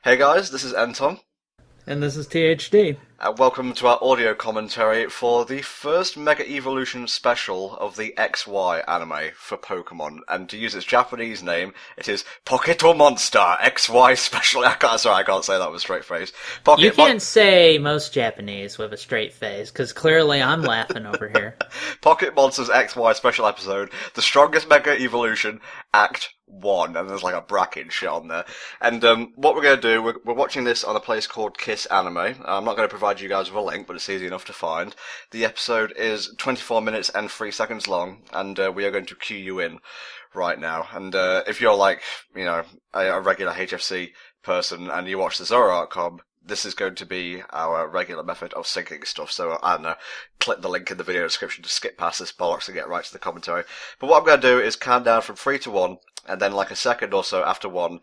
Hey guys, this is NTom, And this is THD. and welcome to our audio commentary for the first Mega Evolution special of the XY anime for Pokemon. And to use its Japanese name, it is Poketo Monster XY Special. I can't say that with a straight face. You can't say most Japanese with a straight face, because clearly I'm laughing over here. Pocket Monsters XY Special Episode, The Strongest Mega Evolution, Act 1, and there's like a bracket and shit on there. And what we're going to do, we're watching this on a place called Kiss Anime. I'm not going to provide you guys with a link, but it's easy enough to find. The episode is 24 minutes and 3 seconds long, and we are going to cue you in right now. And if you're like, you know, a regular HFC person and you watch the Zoroark this is going to be our regular method of syncing stuff, so I don't know, click the link in the video description to skip past this bollocks and get right to the commentary. But what I'm going to do is count down from 3 to 1, and then like a second or so after 1,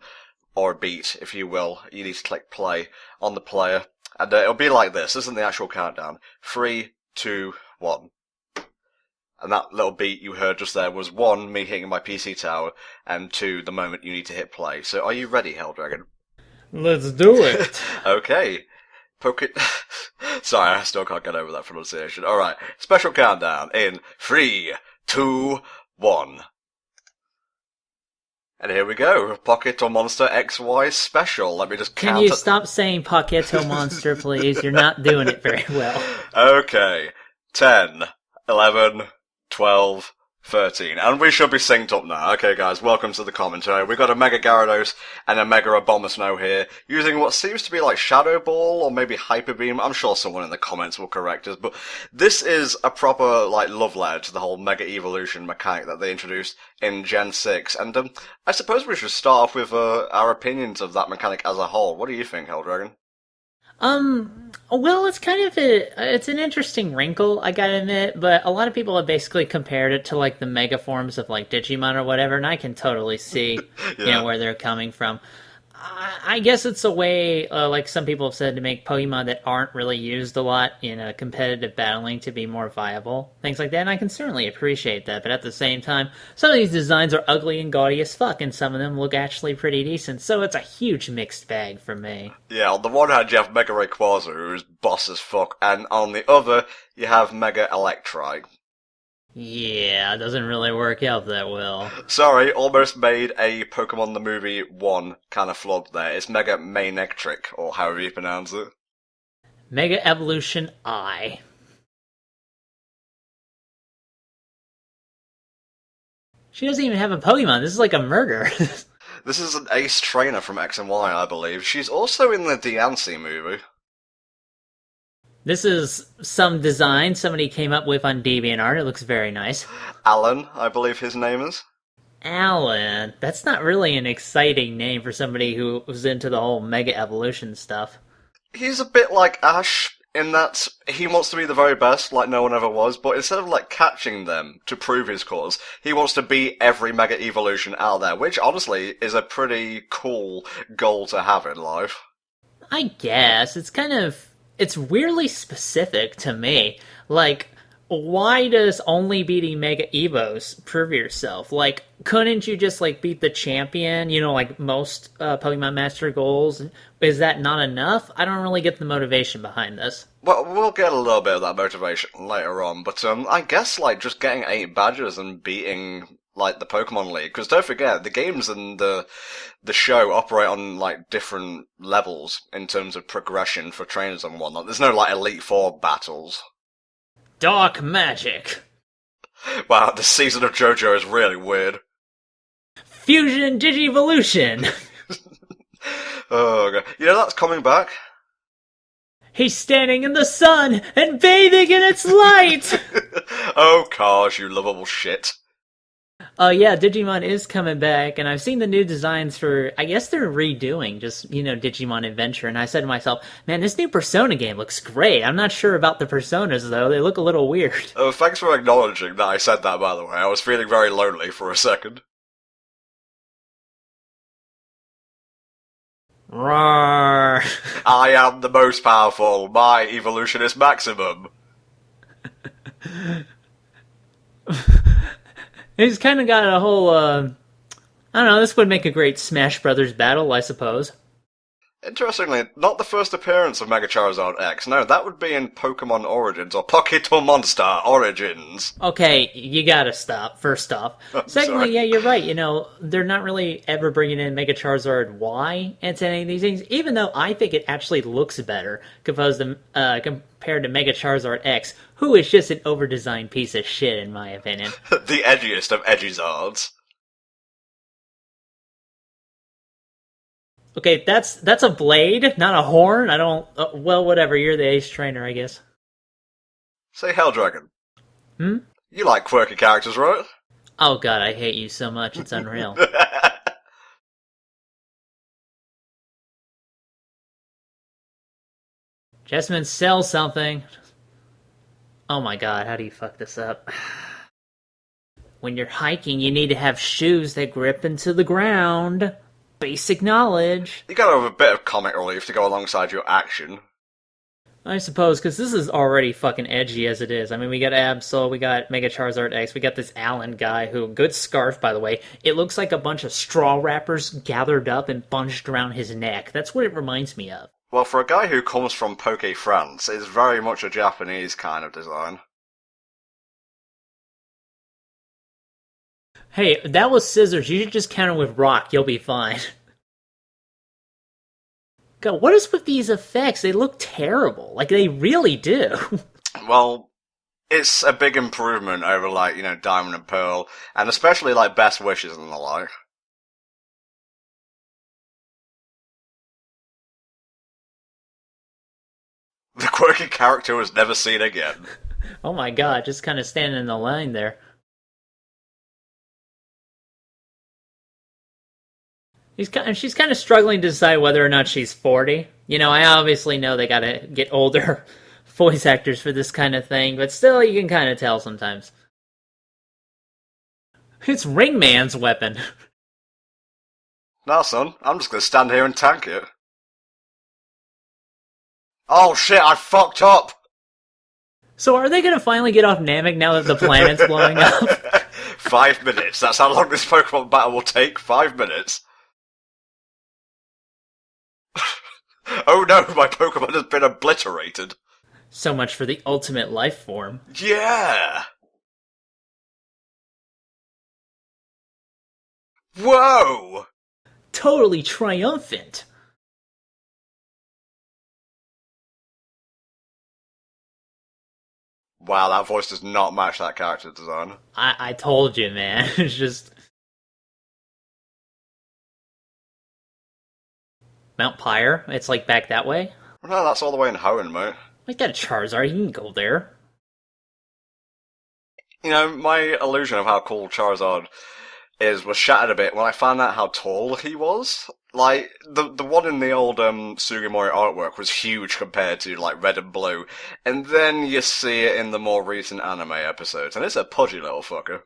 or a beat, if you will, you need to click play on the player, and it'll be like this. This isn't the actual countdown. 3, 2, 1. And that little beat you heard just there was 1, me hitting my PC tower, and 2, the moment you need to hit play. So are you ready, Helldragon? Let's do it. Okay. Sorry, I still can't get over that pronunciation. Alright, special countdown in 3, 2, 1. And here we go. Pocket Monster XY Special. Let me just count. Can you stop saying Poketo Monster, please? You're not doing it very well. Okay. 10, 11, 12, 13. And we should be synced up now. Okay, guys, welcome to the commentary. We've got a Mega Gyarados and a Mega Abomasnow here, using what seems to be like Shadow Ball or maybe Hyper Beam. I'm sure someone in the comments will correct us, but this is a proper, like, love letter to the whole Mega Evolution mechanic that they introduced in Gen 6. And I suppose we should start off with our opinions of that mechanic as a whole. What do you think, Helldragon? Well, it's kind of it's an interesting wrinkle, I gotta admit, but a lot of people have basically compared it to, like, the mega forms of, like, Digimon or whatever, and I can totally see, where they're coming from. I guess it's a way, like some people have said, to make Pokemon that aren't really used a lot in a competitive battling to be more viable. Things like that, and I can certainly appreciate that, but at the same time, some of these designs are ugly and gaudy as fuck, and some of them look actually pretty decent, so it's a huge mixed bag for me. Yeah, on the one hand you have Mega Rayquaza, who's boss as fuck, and on the other, you have Mega Electrike. Yeah, it doesn't really work out that well. Sorry, almost made a Pokemon the Movie 1 kind of flub there. It's Mega Manectric, or however you pronounce it. Mega Evolution I. She doesn't even have a Pokemon. This is like a murder. This is an ace trainer from X and Y, I believe. She's also in the Diancie movie. This is some design somebody came up with on DeviantArt. It looks very nice. Alain, I believe his name is. Alain. That's not really an exciting name for somebody who was into the whole Mega Evolution stuff. He's a bit like Ash, in that he wants to be the very best, like no one ever was, but instead of, like, catching them to prove his cause, he wants to beat every Mega Evolution out there, which, honestly, is a pretty cool goal to have in life. I guess. It's weirdly specific to me. Like, why does only beating Mega Evos prove yourself? Like, couldn't you just, like, beat the champion, like most Pokemon Master goals? Is that not enough? I don't really get the motivation behind this. Well, we'll get a little bit of that motivation later on, but I guess, like, just getting 8 badges and beating, like, the Pokemon League, because don't forget, the games and the show operate on, like, different levels in terms of progression for trainers and whatnot. There's no, like, Elite Four battles. Dark magic. Wow, this season of JoJo is really weird. Fusion Digivolution. Oh, God. That's coming back. He's standing in the sun and bathing in its light. Oh, Cars, you lovable shit. Yeah, Digimon is coming back, and I've seen the new designs for, I guess they're redoing just, Digimon Adventure, and I said to myself, man, this new Persona game looks great. I'm not sure about the Personas, though. They look a little weird. Oh, thanks for acknowledging that I said that, by the way. I was feeling very lonely for a second. Roar. I am the most powerful. My evolution is maximum. He's kind of got a whole, I don't know, this would make a great Smash Brothers battle, I suppose. Interestingly, not the first appearance of Mega Charizard X. No, that would be in Pokemon Origins or Pokémon Monster Origins. Okay, you gotta stop, first off. I'm sorry. Secondly, yeah, you're right. They're not really ever bringing in Mega Charizard Y into any of these things, even though I think it actually looks better compared to Mega Charizard X, who is just an over-designed piece of shit, in my opinion. The edgiest of Edgizards. Okay, that's a blade, not a horn. I don't. Well, whatever. You're the ace trainer, I guess. Say Helldragon. Hmm. You like quirky characters, right? Oh god, I hate you so much. It's unreal. Jessamine, sell something. Oh my god, how do you fuck this up? When you're hiking, you need to have shoes that grip into the ground. Basic knowledge. You gotta have a bit of comic relief to go alongside your action. I suppose, because this is already fucking edgy as it is. I mean, we got Absol, we got Mega Charizard X, we got this Alain guy who, good scarf, by the way. It looks like a bunch of straw wrappers gathered up and bunched around his neck. That's what it reminds me of. Well, for a guy who comes from Poke France, it's very much a Japanese kind of design. Hey, that was scissors. You should just counter with rock. You'll be fine. God, what is with these effects? They look terrible. Like, they really do. Well, it's a big improvement over, like, Diamond and Pearl, and especially, like, Best Wishes and the like. The quirky character was never seen again. Oh my god, just kind of standing in the line there. She's kind of struggling to decide whether or not she's 40. I obviously know they gotta get older voice actors for this kind of thing, but still, you can kind of tell sometimes. It's Ringman's weapon. Nah, son, I'm just gonna stand here and tank it. Oh shit, I fucked up! So are they gonna finally get off Namek now that the planet's blowing up? 5 minutes, that's how long this Pokemon battle will take, 5 minutes. Oh no, my Pokemon has been obliterated. So much for the ultimate life form. Yeah! Whoa! Totally triumphant. Wow, that voice does not match that character design. I told you, man. It's just... Mount Pyre? It's like back that way? No, that's all the way in Hoenn, mate. Like that Charizard, you can go there. My illusion of how cool Charizard was shattered a bit when I found out how tall he was. Like, the one in the old Sugimori artwork was huge compared to, like, Red and Blue. And then you see it in the more recent anime episodes, and it's a pudgy little fucker.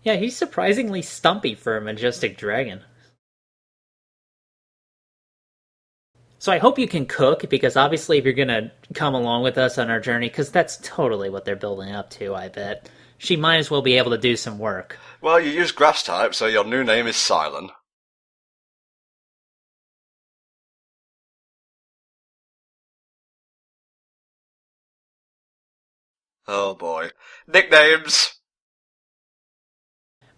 Yeah, he's surprisingly stumpy for a majestic dragon. So I hope you can cook, because obviously if you're gonna come along with us on our journey, because that's totally what they're building up to, I bet. She might as well be able to do some work. Well, you use grass type, so your new name is Silent. Oh boy. Nicknames!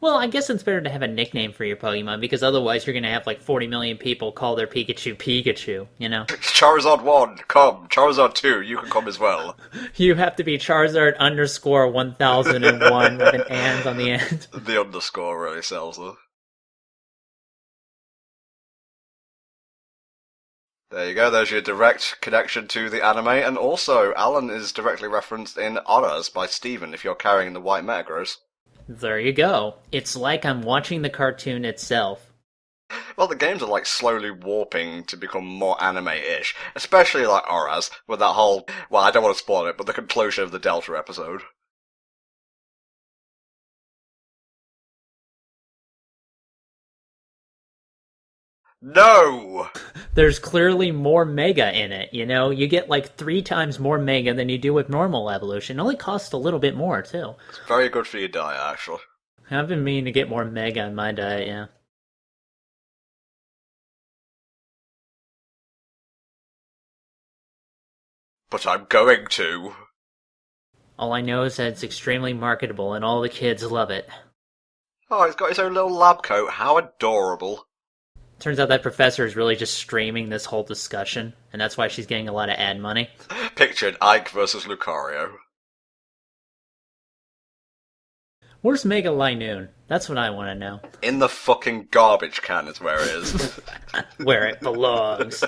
Well, I guess it's better to have a nickname for your Pokemon, because otherwise you're gonna have like 40 million people call their Pikachu Pikachu, Charizard 1, come. Charizard 2, you can come as well. You have to be Charizard underscore 1001 with an and on the end. The underscore really sells, though. There you go, there's your direct connection to the anime, and also, Alan is directly referenced in Auras by Steven if you're carrying the white Metagross. There you go. It's like I'm watching the cartoon itself. Well, the games are like slowly warping to become more anime-ish, especially like Auras, with that whole, well, I don't want to spoil it, but the conclusion of the Delta episode. No! There's clearly more Mega in it, You get like 3 times more Mega than you do with normal evolution. It only costs a little bit more, too. It's very good for your diet, actually. I've been meaning to get more Mega in my diet, yeah. But I'm going to. All I know is that it's extremely marketable and all the kids love it. Oh, he's got his own little lab coat. How adorable. Turns out that professor is really just streaming this whole discussion, and that's why she's getting a lot of ad money. Pictured Ike versus Lucario. Where's Mega Linoon? That's what I want to know. In the fucking garbage can is where it is. Where it belongs.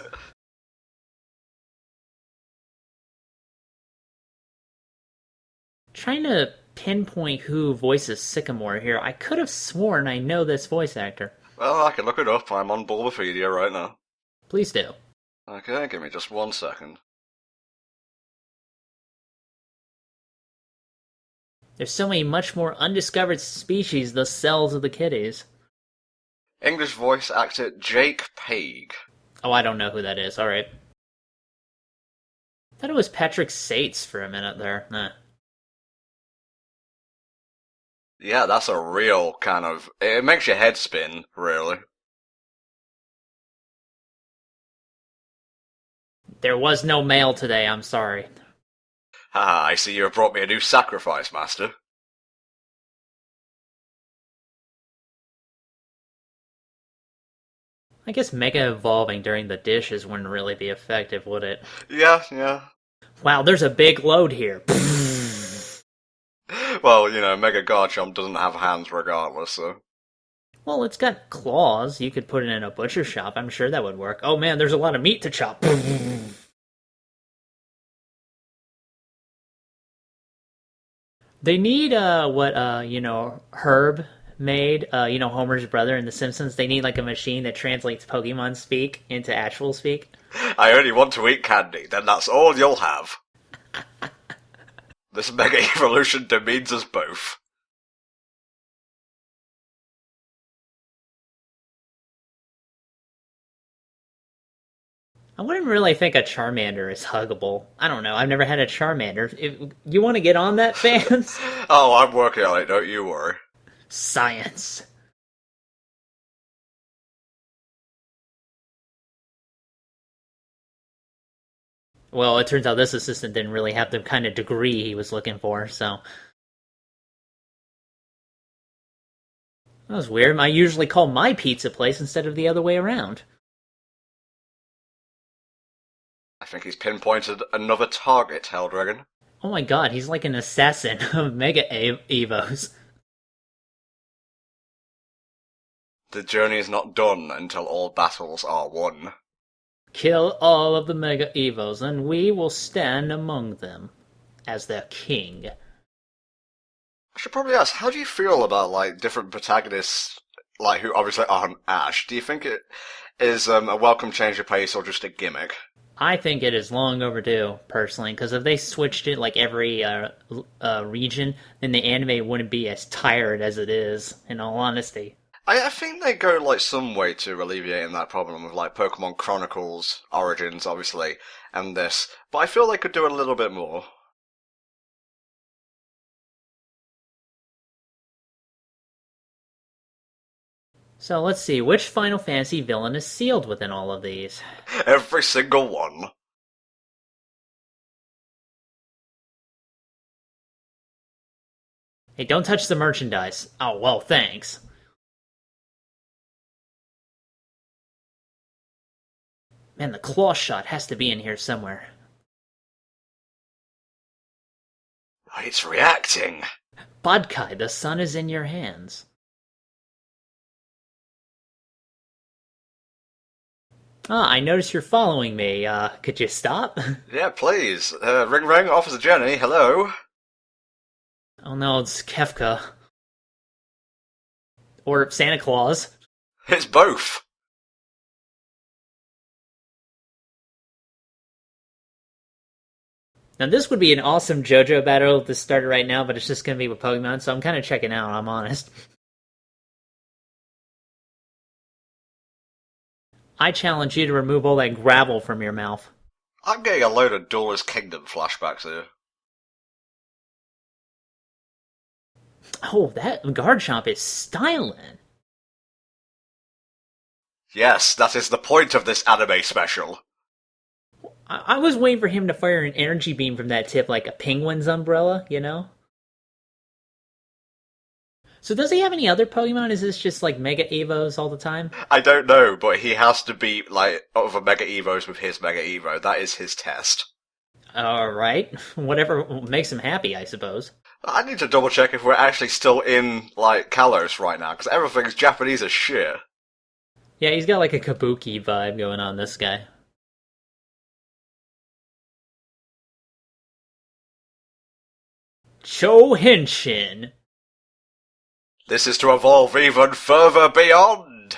Trying to pinpoint who voices Sycamore here. I could have sworn I know this voice actor. Well, I can look it up. I'm on Bulbapedia right now. Please do. Okay, give me just 1 second. There's so many much more undiscovered species, the cells of the kitties. English voice actor Jake Paig. Oh, I don't know who that is. Alright. Thought it was Patrick Sates for a minute there. Nah. Yeah, that's a real kind of... It makes your head spin, really. There was no mail today, I'm sorry. Haha, I see you have brought me a new sacrifice, Master. I guess Mega Evolving during the dishes wouldn't really be effective, would it? Yeah. Wow, there's a big load here. Well, Mega Garchomp doesn't have hands regardless, so... Well, it's got claws. You could put it in a butcher shop. I'm sure that would work. Oh man, there's a lot of meat to chop. They need, Herb made, Homer's brother in The Simpsons. They need, like, a machine that translates Pokemon speak into actual speak. I only want to eat candy, then that's all you'll have. This Mega Evolution demeans us both. I wouldn't really think a Charmander is huggable. I don't know. I've never had a Charmander. If you want to get on that, fans? Oh, I'm working on it, don't you worry. Science. Well, it turns out this assistant didn't really have the kind of degree he was looking for, so... That was weird. I usually call my pizza place instead of the other way around. I think he's pinpointed another target, Helldragon. Oh my god, he's like an assassin of Mega Evos. The journey is not done until all battles are won. Kill all of the Mega Evos, and we will stand among them as their king. I should probably ask, how do you feel about, different protagonists, who obviously aren't Ash? Do you think it is a welcome change of pace or just a gimmick? I think it is long overdue, personally, because if they switched it every region, then the anime wouldn't be as tired as it is, in all honesty. I think they go, some way to alleviating that problem with, Pokemon Chronicles, Origins, obviously, and this. But I feel they could do a little bit more. So let's see, which Final Fantasy villain is sealed within all of these? Every single one. Hey, don't touch the merchandise. Oh, well, thanks. Man, the claw shot has to be in here somewhere. It's reacting. Bodkai, the sun is in your hands. Ah, I notice you're following me. Could you stop? Yeah, please. Ring ring, Officer Jenny, hello? Oh no, it's Kefka. Or Santa Claus. It's both. Now this would be an awesome JoJo battle to start right now, but it's just gonna be with Pokemon, so I'm kind of checking out, I'm honest. I challenge you to remove all that gravel from your mouth. I'm getting a load of Duelist Kingdom flashbacks here. Oh, that Garchomp is styling. Yes, that is the point of this anime special. I was waiting for him to fire an energy beam from that tip like a penguin's umbrella, you know? So does he have any other Pokemon? Is this just like Mega Evos all the time? I don't know, but he has to beat, like, other Mega Evos with his Mega Evo. That is his test. Alright. Whatever makes him happy, I suppose. I need to double check if we're actually still in, like, Kalos right now, because everything's Japanese as shit. Yeah, he's got like a Kabuki vibe going on, this guy. Cho Henshin. This is to evolve even further beyond!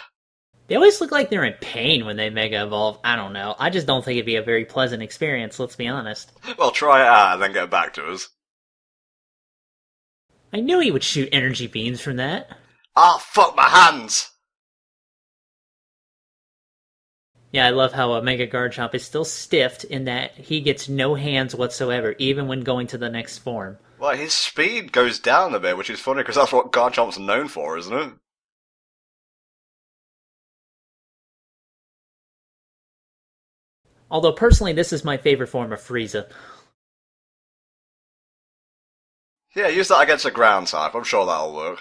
They always look like they're in pain when they Mega Evolve. I don't know. I just don't think it'd be a very pleasant experience, let's be honest. Well, try it out and then get back to us. I knew he would shoot energy beams from that. Ah, fuck my hands! Yeah, I love how a Mega Garchomp is still stiffed in that he gets no hands whatsoever, even when going to the next form. Well, his speed goes down a bit, which is funny because that's what Garchomp's known for, isn't it? Although, personally, this is my favorite form of Frieza. Yeah, use that against a ground type. I'm sure that'll work.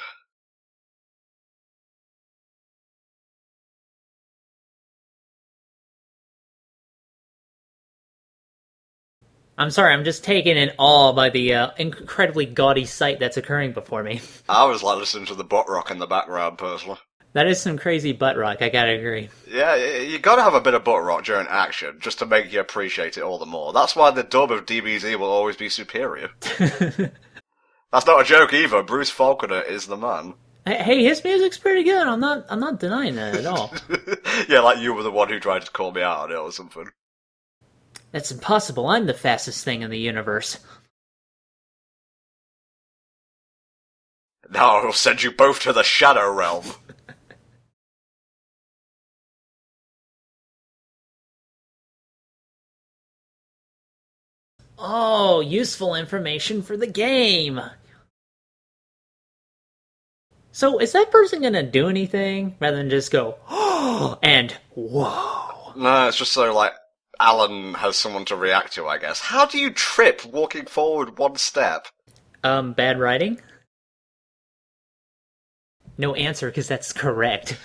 I'm sorry, I'm just taken in awe by the incredibly gaudy sight that's occurring before me. I was like listening to the butt rock in the background, personally. That is some crazy butt rock, I gotta agree. Yeah, you gotta have a bit of butt rock during action, just to make you appreciate it all the more. That's why the dub of DBZ will always be superior. That's not a joke either. Bruce Faulconer is the man. Hey, his music's pretty good. I'm not denying that at all. Yeah, like you were the one who tried to call me out on it or something. That's impossible. I'm the fastest thing in the universe. Now I will send you both to the Shadow Realm. Oh, useful information for the game. So, is that person gonna do anything rather than just go, oh, and whoa? No, it's just so, like, Alain has someone to react to, I guess. How do you trip walking forward one step? Bad writing? No answer, because that's correct.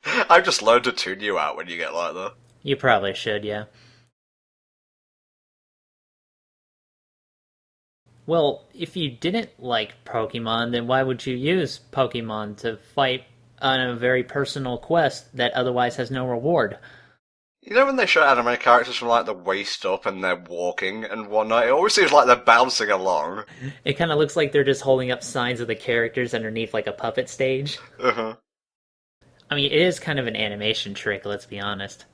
I've just learned to tune you out when you get like that. You probably should, yeah. Well, if you didn't like Pokemon, then why would you use Pokemon to fight on a very personal quest that otherwise has no reward? You know when they show anime characters from, like, the waist up and they're walking and whatnot, it always seems like they're bouncing along. It kind of looks like they're just holding up signs of the characters underneath like a puppet stage. Uh-huh. I mean, it is kind of an animation trick, let's be honest.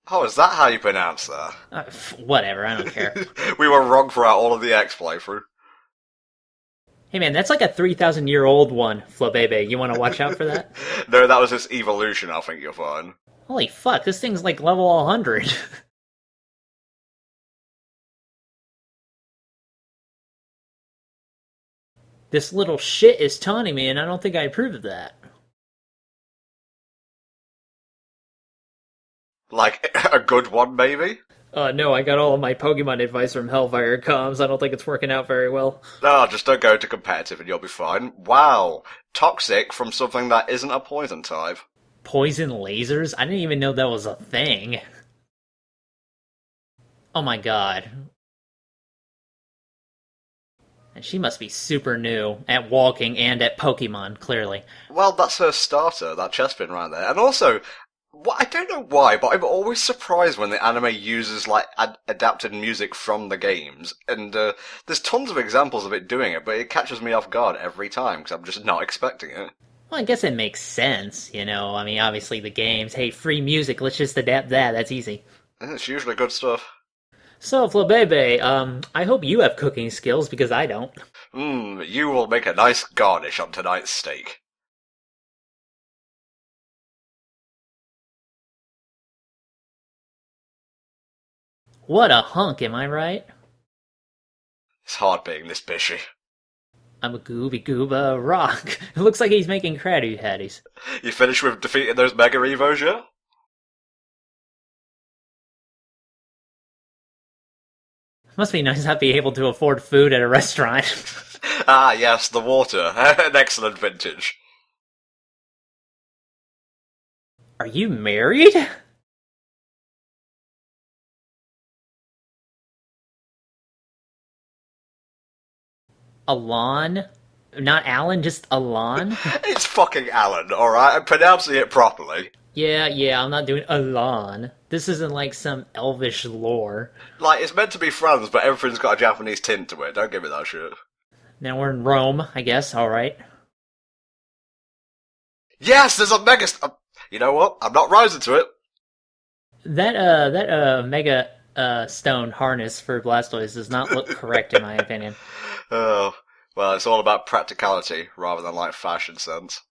Oh, is that how you pronounce that? Whatever, I don't care. We were wrong throughout all of the X playthrough. Hey man, that's like a 3,000-year-old one, Flabebe. You want to watch out for that? No, that was his evolution, I think you're fine. Holy fuck, this thing's like level 100. This little shit is taunting me, and I don't think I approve of that. Like, a good one, maybe? No, I got all of my Pokemon advice from Hellfire Comms. I don't think it's working out very well. No, just don't go to competitive and you'll be fine. Wow. Toxic from something that isn't a poison type. Poison lasers? I didn't even know that was a thing. Oh my god. And she must be super new at walking and at Pokemon, clearly. Well, that's her starter, that chestpin right there. And also, I don't know why, but I'm always surprised when the anime uses, like, adapted music from the games. And there's tons of examples of it doing it, but it catches me off guard every time, because I'm just not expecting it. Well, I guess it makes sense, you know? I mean, obviously the games, hey, free music, let's just adapt that, that's easy. It's usually good stuff. So, Flabebe, I hope you have cooking skills, because I don't. You will make a nice garnish on tonight's steak. What a hunk, am I right? It's hard being this bishy. I'm a gooby gooba rock. It looks like he's making Krabby Patties. You finished with defeating those Mega Evos yet? Must be nice not being able to afford food at a restaurant. Ah, yes, the water. An excellent vintage. Are you married? Alain? Not Alan, just Alain? It's fucking Alan, alright? I'm pronouncing it properly. Yeah, I'm not doing Alain. This isn't like some elvish lore. Like, it's meant to be France, but everything's got a Japanese tint to it. Don't give me that shit. Now we're in Rome, I guess, alright. Yes, there's a mega... you know what? I'm not rising to it. That mega stone harness for Blastoise does not look correct in my opinion. Oh, well, it's all about practicality rather than, like, fashion sense.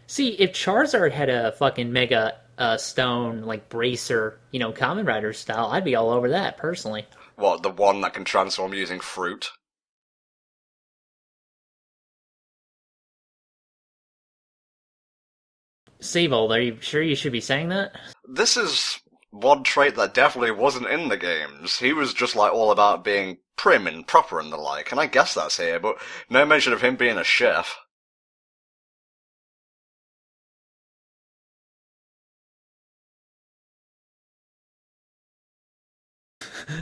See, if Charizard had a fucking mega stone, like, bracer, Kamen Rider style, I'd be all over that, personally. What, the one that can transform using fruit? Seavold, are you sure you should be saying that? This is one trait that definitely wasn't in the games. He was just, like, all about being prim and proper and the like, and I guess that's here, but no mention of him being a chef.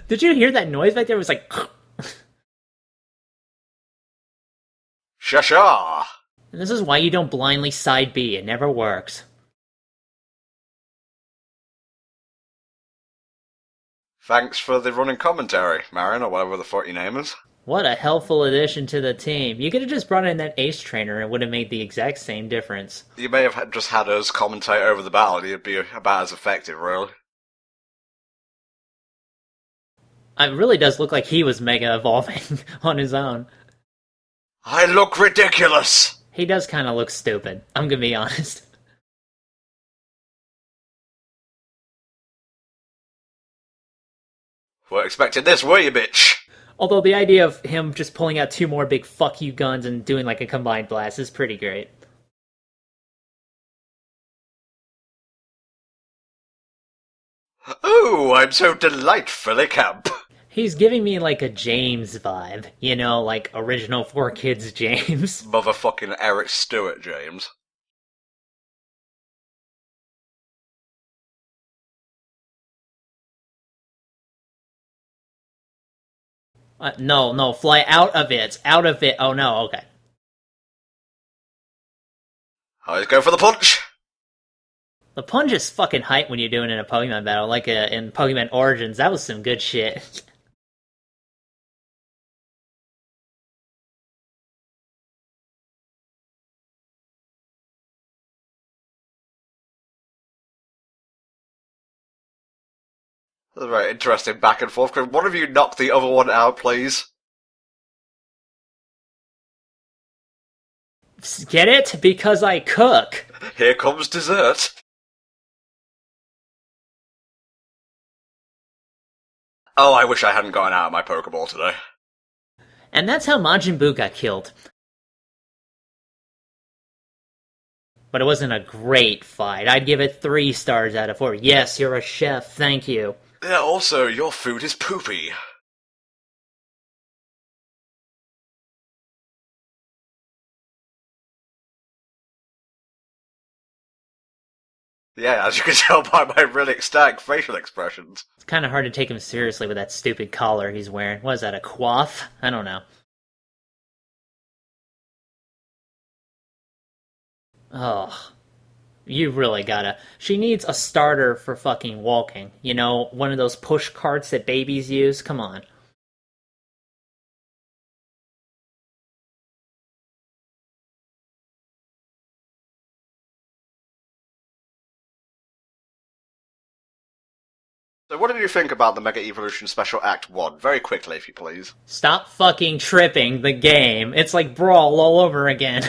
Did you hear that noise back there? It was like... Shasha! And this is why you don't blindly side B. It never works. Thanks for the running commentary, Mairin, or whatever the fuck your name is. What a helpful addition to the team. You could have just brought in that ace trainer and it would have made the exact same difference. You may have just had us commentate over the battle, and you'd be about as effective, really. It really does look like he was mega evolving on his own. I look ridiculous! He does kind of look stupid, I'm gonna be honest. Weren't expecting this, were you, bitch? Although the idea of him just pulling out 2 more big fuck you guns and doing like a combined blast is pretty great. Oh, I'm so delightfully camp. He's giving me like a James vibe, like original 4Kids James. Motherfucking Eric Stewart, James. No, fly out of it. Out of it. Oh no, okay. Let's go for the punch. The punch is fucking hype when you're doing it in a Pokemon battle, like in Pokemon Origins. That was some good shit. That's a very interesting back and forth. Could one of you knock the other one out, please? Get it? Because I cook. Here comes dessert. Oh, I wish I hadn't gotten out of my Pokeball today. And that's how Majin Buu got killed. But it wasn't a great fight. I'd give it 3 stars out of 4. Yes, you're a chef, thank you. Yeah, also, your food is poopy. Yeah, as you can tell by my really ecstatic facial expressions. It's kind of hard to take him seriously with that stupid collar he's wearing. What is that, a coif? I don't know. Oh, you really gotta. She needs a starter for fucking walking. One of those push carts that babies use. Come on. So what did you think about the Mega Evolution Special Act 1? Very quickly, if you please. Stop fucking tripping the game. It's like Brawl all over again.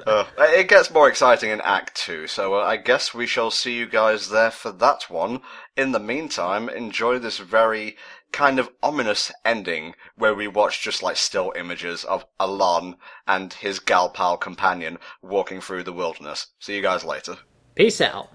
It gets more exciting in Act 2, so I guess we shall see you guys there for that one. In the meantime, enjoy this very kind of ominous ending where we watch just like still images of Alain and his gal pal companion walking through the wilderness. See you guys later. Peace out.